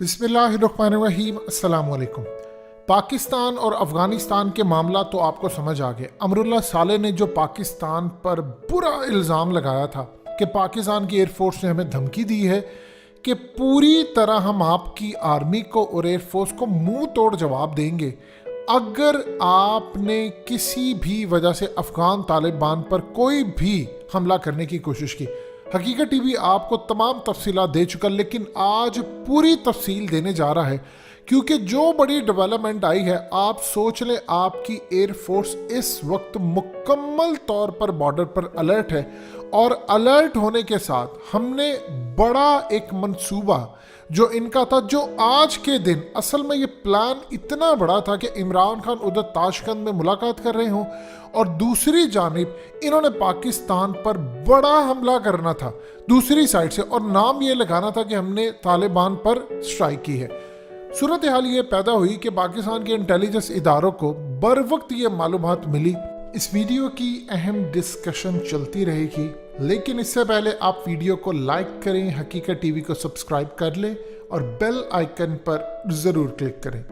बिस्मिल्लाहिर्रहमानिर्रहीम। अस्सलाम वालेकुम। पाकिस्तान और अफ़गानिस्तान के मामला तो आपको समझ आ गए। अमरुल्लाह साले ने जो पाकिस्तान पर बुरा इल्ज़ाम लगाया था कि पाकिस्तान की एयरफोर्स ने हमें धमकी दी है कि पूरी तरह हम आपकी आर्मी को और एयरफोर्स को मुंह तोड़ जवाब देंगे अगर आपने किसी भी वजह से अफ़गान तालिबान पर कोई भी हमला करने की कोशिश की। हकीकत टीवी आपको तमाम तफसीलात दे चुका, लेकिन आज पूरी तफसील देने जा रहा है क्योंकि जो बड़ी डेवलपमेंट आई है, आप सोच लें आपकी एयरफोर्स इस वक्त मुकम्मल तौर पर बॉर्डर पर अलर्ट है और अलर्ट होने के साथ हमने बड़ा एक मंसूबा जो इनका था, जो आज के दिन असल में ये प्लान इतना बड़ा था कि इमरान खान उधर ताशकंद में मुलाकात कर रहे हों और दूसरी जानिब इन्होंने पाकिस्तान पर बड़ा हमला करना था दूसरी साइड से, और नाम ये लगाना था कि हमने तालिबान पर स्ट्राइक की है। सूरत हाल ये पैदा हुई कि पाकिस्तान के इंटेलिजेंस इदारों को बर वक्त ये मालूमात मिली। इस वीडियो की अहम डिस्कशन चलती रहेगी, लेकिन इससे पहले आप वीडियो को लाइक करें, हकीकत टीवी को सब्सक्राइब कर लें और बेल आइकन पर ज़रूर क्लिक करें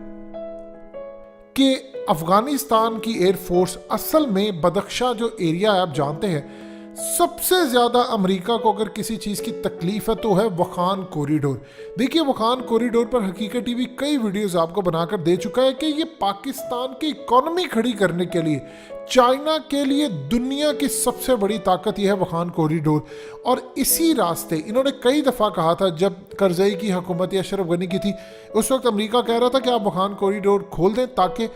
कि अफ़गानिस्तान की एयरफोर्स असल में बदख्शा जो एरिया है, आप जानते हैं सबसे ज़्यादा अमेरिका को अगर किसी चीज़ की तकलीफ है तो है वखान कॉरिडोर। देखिए वखान कॉरिडोर पर हकीकत टीवी कई वीडियोस आपको बनाकर दे चुका है कि ये पाकिस्तान की इकोनॉमी खड़ी करने के लिए, चाइना के लिए दुनिया की सबसे बड़ी ताकत यह है वखान कॉरिडोर। और इसी रास्ते इन्होंने कई दफ़ा कहा था, जब करज़ई की हुकूमत अशरफ गनी की थी उस वक्त अमेरिका कह रहा था कि आप वखान कॉरिडोर खोल दें ताकि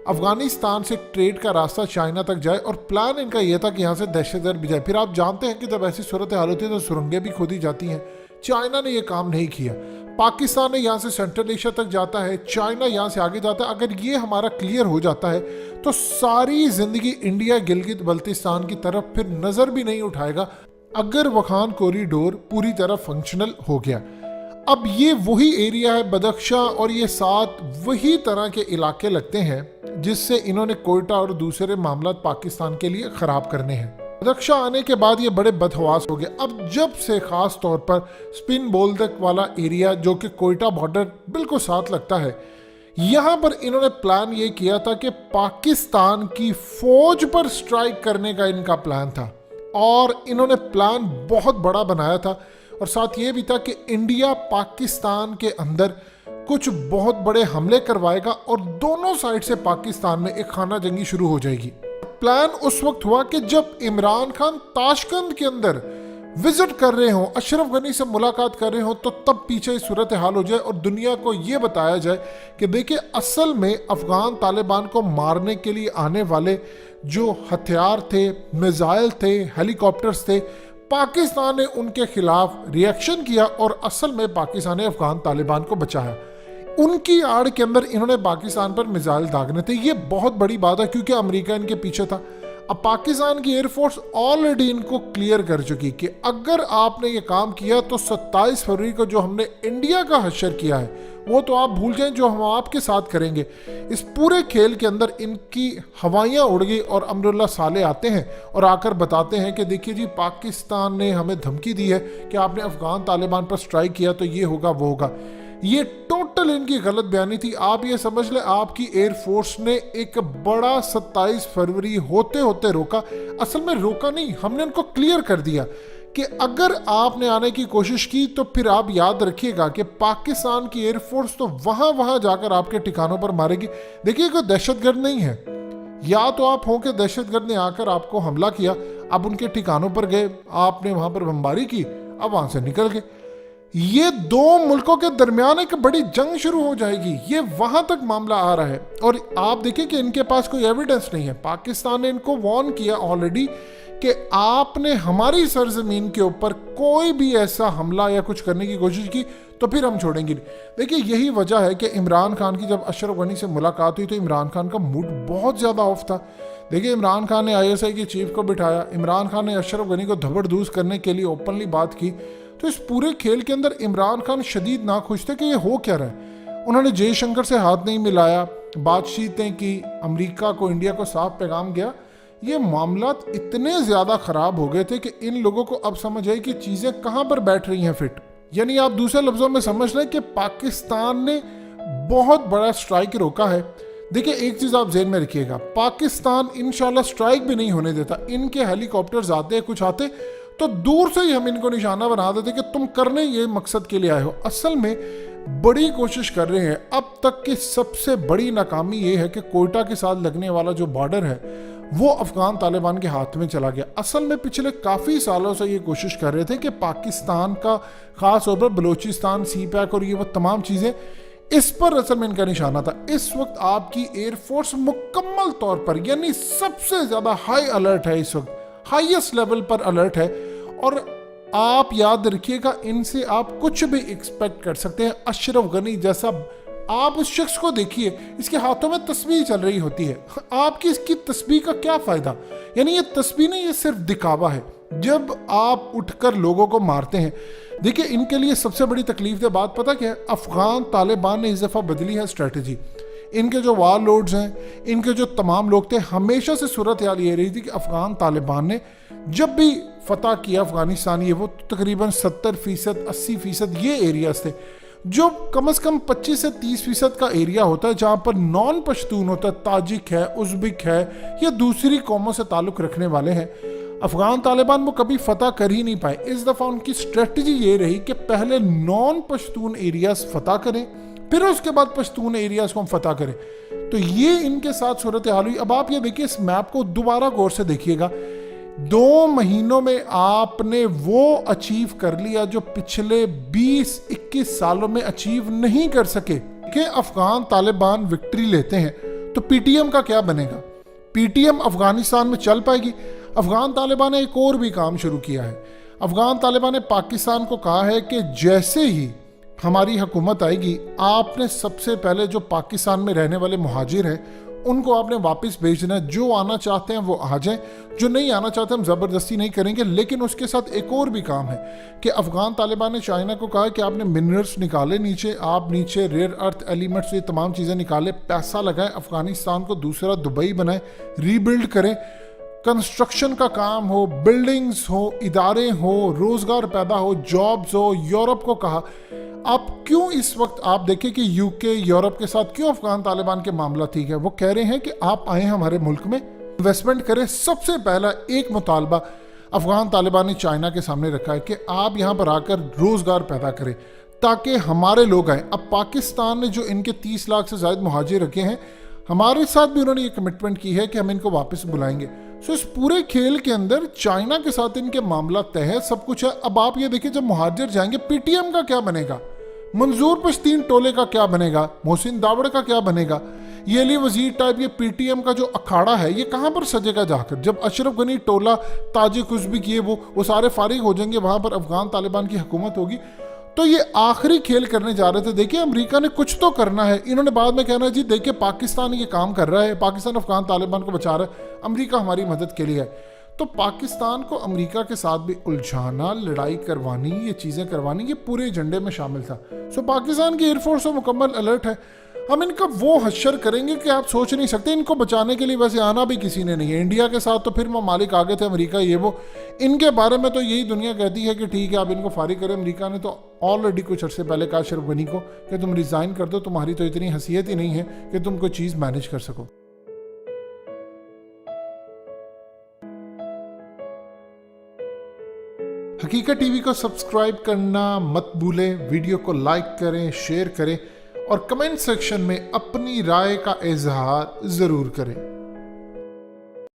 अफगानिस्तान से ट्रेड का रास्ता चाइना तक जाए, और प्लान इनका यह था कि यहाँ से दहशतगर्द भी जाए। फिर आप जानते हैं कि जब ऐसी सूरत हाल होती है तो सुरंगें भी खोदी जाती हैं। चाइना ने यह काम नहीं किया। पाकिस्तान ने यहाँ से सेंट्रल एशिया तक जाता है, चाइना यहाँ से आगे जाता है। अगर ये हमारा क्लियर हो जाता है तो सारी जिंदगी इंडिया गिलगित बल्तिस्तान की तरफ फिर नजर भी नहीं उठाएगा अगर वखान कॉरिडोर पूरी तरह फंक्शनल हो गया। अब ये वही एरिया है बदख्शा, और ये साथ वही तरह के इलाके लगते हैं जिससे इन्होंने कोयटा और दूसरे मामला पाकिस्तान के लिए खराब करने हैं। बदख्शा आने के बाद ये बड़े बदहवास हो गए। अब जब से खास तौर पर स्पिन बोल्दक वाला एरिया जो कि कोयटा बॉर्डर बिल्कुल साथ लगता है, यहाँ पर इन्होंने प्लान ये किया था कि पाकिस्तान की फौज पर स्ट्राइक करने का इनका प्लान था, और इन्होंने प्लान बहुत बड़ा बनाया था। और साथ ये भी था कि इंडिया पाकिस्तान के अंदर कुछ बहुत बड़े हमले करवाएगा और दोनों साइड से पाकिस्तान में एक खाना जंगी शुरू हो जाएगी। प्लान उस वक्त हुआ कि जब इमरान खान ताशकंद के अंदर विजिट कर रहे हों, अशरफ गनी से मुलाकात कर रहे हों, तो तब पीछे सूरत हाल हो जाए और दुनिया को ये बताया जाए कि देखिए असल में अफगान तालिबान को मारने के लिए आने वाले जो हथियार थे, मिसाइल थे, हेलीकॉप्टर्स थे, पाकिस्तान ने उनके खिलाफ रिएक्शन किया और असल में पाकिस्तान ने अफगान तालिबान को बचाया। उनकी आड़ के अंदर इन्होंने पाकिस्तान पर मिसाइल दागने थे। ये बहुत बड़ी बात है क्योंकि अमेरिका इनके पीछे था। अब पाकिस्तान की एयरफोर्स ऑलरेडी इनको क्लियर कर चुकी कि अगर आपने ये काम किया तो 27 फरवरी को जो हमने इंडिया का हश्र किया है वो तो आप भूल जाएं, जो हम आपके साथ करेंगे। इस पूरे खेल के अंदर इनकी हवाइयाँ उड़ गई और अमरुल्लाह साले आते हैं और आकर बताते हैं कि देखिए जी पाकिस्तान ने हमें धमकी दी है कि आपने अफगान तालिबान पर स्ट्राइक किया तो ये होगा वो होगा। ये टोटल इनकी गलत बयानी थी। आप ये समझ लें आपकी एयरफोर्स ने एक बड़ा 27 फरवरी होते होते रोका। असल में रोका नहीं, हमने इनको क्लियर कर दिया कि अगर आपने आने की कोशिश की तो फिर आप याद रखिएगा कि पाकिस्तान की एयरफोर्स तो वहां जाकर आपके ठिकानों पर मारेगी। देखिए कोई दहशतगर्द नहीं है, या तो आप हो कि दहशतगर्द ने आकर आपको हमला किया, अब उनके ठिकानों पर गए, आपने वहां पर बमबारी की, अब वहां से निकल गए। ये दो मुल्कों के दरमियान एक बड़ी जंग शुरू हो जाएगी। ये वहां तक मामला आ रहा है और आप देखिए कि इनके पास कोई एविडेंस नहीं है। पाकिस्तान ने इनको वार्न किया ऑलरेडी कि आपने हमारी सरजमीन के ऊपर कोई भी ऐसा हमला या कुछ करने की कोशिश की तो फिर हम छोड़ेंगे नहीं। देखिए यही वजह है कि इमरान खान की जब अशरफ गनी से मुलाकात हुई तो इमरान खान का मूड बहुत ज़्यादा ऑफ था। देखिए इमरान खान ने ISI के चीफ को बिठाया, इमरान खान ने अशरफ गनी को धबरदूस करने के लिए ओपनली बात की। तो इस पूरे खेल के अंदर इमरान खान शदीद नाखुश थे कि ये हो क्या रहा है। उन्होंने जयशंकर से हाथ नहीं मिलाया, बातचीतें की, अमेरिका को इंडिया को साफ पैगाम गया। ये मामलात इतने ज़्यादा ख़राब हो गए थे कि इन लोगों को अब समझ आई कि चीज़ें कहाँ पर बैठ रही हैं फिट। यानी आप दूसरे लफ्जों में समझ लें कि पाकिस्तान ने बहुत बड़ा स्ट्राइक रोका है। देखिए एक चीज आप जेहन में रखिएगा, पाकिस्तान इंशाल्लाह स्ट्राइक भी नहीं होने देता। इनके हेलीकॉप्टर्स आते हैं, कुछ आते तो दूर से ही हम इनको निशाना बना देते कि तुम करने ये मकसद के लिए आए हो। असल में बड़ी कोशिश कर रहे हैं। अब तक की सबसे बड़ी नाकामी ये है कि कोयटा के साथ लगने वाला जो बॉर्डर है वो अफगान तालिबान के हाथ में चला गया। असल में पिछले काफ़ी सालों से ये कोशिश कर रहे थे कि पाकिस्तान का खास तौर पर बलूचिस्तान, सी पैक और ये वो तमाम चीज़ें, इस पर असल में इनका निशाना था। इस वक्त आपकी एयरफोर्स मुकम्मल तौर पर यानी सबसे ज़्यादा हाई अलर्ट है, इस वक्त हाईएस्ट लेवल पर अलर्ट है। और आप याद रखिएगा, इनसे आप कुछ भी एक्सपेक्ट कर सकते हैं। अशरफ गनी जैसा आप उस शख्स को देखिए, इसके हाथों में तस्बीह चल रही होती है, आपकी इसकी तस्बीह का क्या फायदा? यानी ये तस्बीह नहीं, ये सिर्फ दिखावा है। जब आप उठकर लोगों को मारते हैं, देखिए इनके लिए सबसे बड़ी तकलीफ बात पता क्या है? अफगान तालिबान ने इस दफ़ा बदली है स्ट्रेटजी। इनके जो वार लॉर्ड्स हैं, इनके जो तमाम लोग थे, हमेशा से सूरत हाल ये रही थी कि अफगान तालिबान ने जब भी फतह किया अफगानिस्तान, ये वो तकरीबन 70%, 80% ये एरियाज थे। जो कम से कम 25 से 30% का एरिया होता है जहाँ पर नॉन पश्तून होता है, ताजिक है, उज़्बेक है या दूसरी कौमों से ताल्लुक़ रखने वाले हैं, अफगान तालिबान वो कभी फतह कर ही नहीं पाए। इस दफ़ा उनकी स्ट्रेटजी ये रही कि पहले नॉन पश्तून एरियाज फतह करें, फिर उसके बाद पश्तून एरियाज को हम फतह करें। तो ये इनके साथ सूरत हाल हुई। अब आप ये देखिए, इस मैप को दोबारा गौर से देखिएगा। 2 महीनों में आपने वो अचीव कर लिया जो पिछले 20-21 सालों में अचीव नहीं कर सके। कि अफगान तालिबान विक्ट्री लेते हैं तो पीटीएम का क्या बनेगा? पीटीएम अफगानिस्तान में चल पाएगी? अफगान तालिबान ने एक और भी काम शुरू किया है। अफगान तालिबान ने पाकिस्तान को कहा है कि जैसे ही हमारी हुकूमत आएगी, आपने सबसे पहले जो पाकिस्तान में रहने वाले मुहाजिर हैं उनको आपने वापस भेजना है। जो आना चाहते हैं वो आ जाएं, जो नहीं आना चाहते हम ज़बरदस्ती नहीं करेंगे। लेकिन उसके साथ एक और भी काम है कि अफगान तालिबान ने चाइना को कहा कि आपने मिनरल्स निकाले नीचे, आप नीचे रेयर अर्थ एलिमेंट्स, ये तमाम चीज़ें निकाले, पैसा लगाएं, अफगानिस्तान को दूसरा दुबई बनाएं, रीबिल्ड करें, कंस्ट्रक्शन का काम हो, बिल्डिंग्स हो, इदारे हो, रोज़गार पैदा हो, जॉब्स हो। यूरोप को कहा, आप क्यों इस वक्त आप देखें कि यूके यूरोप के साथ क्यों अफगान तालिबान के मामला ठीक है? वो कह रहे हैं कि आप आए हमारे मुल्क में इन्वेस्टमेंट करें। सबसे पहला एक मुतालबा अफगान तालिबान ने चाइना के सामने रखा है कि आप यहाँ पर आकर रोज़गार पैदा करें ताकि हमारे लोग आए। अब पाकिस्तान ने जो इनके 30 लाख से ज़्यादा मुहाजिर रखे हैं, हमारे साथ भी उन्होंने ये कमिटमेंट की है कि हम इनको वापस बुलाएंगे। सो इस पूरे खेल के अंदर चाइना के साथ इनके मामला तय है, सब कुछ है। अब आप ये देखिए, जब मुहाजिर जाएंगे, पीटीएम का क्या बनेगा? मंजूर पश्तीन टोले का क्या बनेगा? मोहसिन दावड़ का क्या बनेगा? ये अली वजीर टाइप ये पीटीएम का जो अखाड़ा है, ये कहाँ पर सजेगा जाकर? जब अशरफ गनी टोला, ताजिक, उज़्बेक, ये वो सारे फारिग हो जाएंगे, वहाँ पर अफगान तालिबान की हुकूमत होगी। तो ये आखिरी खेल करने जा रहे थे। देखिए अमेरिका ने कुछ तो करना है। इन्होंने बाद में कहना जी देखिए पाकिस्तान ये काम कर रहा है, पाकिस्तान अफगान तालिबान को बचा रहा है, अमेरिका हमारी मदद के लिए है। तो पाकिस्तान को अमेरिका के साथ भी उलझाना, लड़ाई करवानी, ये चीज़ें करवानी, ये पूरे एजेंडे में शामिल था। सो पाकिस्तान की एयरफोर्स तो मुकम्मल अलर्ट है। हम इनका वो हश्र करेंगे कि आप सोच नहीं सकते। इनको बचाने के लिए वैसे आना भी किसी ने नहीं है। इंडिया के साथ तो फिर ममालिक आगे थे, अमेरिका ये वो, इनके बारे में तो यही दुनिया कहती है कि ठीक है आप इनको फारिग करें। अमेरिका ने तो ऑलरेडी कुछ अर्से पहले कहा अशरफ गनी को कि तुम रिज़ाइन कर दो, तुम्हारी तो इतनी हैसियत ही नहीं है कि तुम कोई चीज़ मैनेज कर सको। हकीकत टीवी को सब्सक्राइब करना मत भूलें, वीडियो को लाइक करें, शेयर करें और कमेंट सेक्शन में अपनी राय का इजहार ज़रूर करें।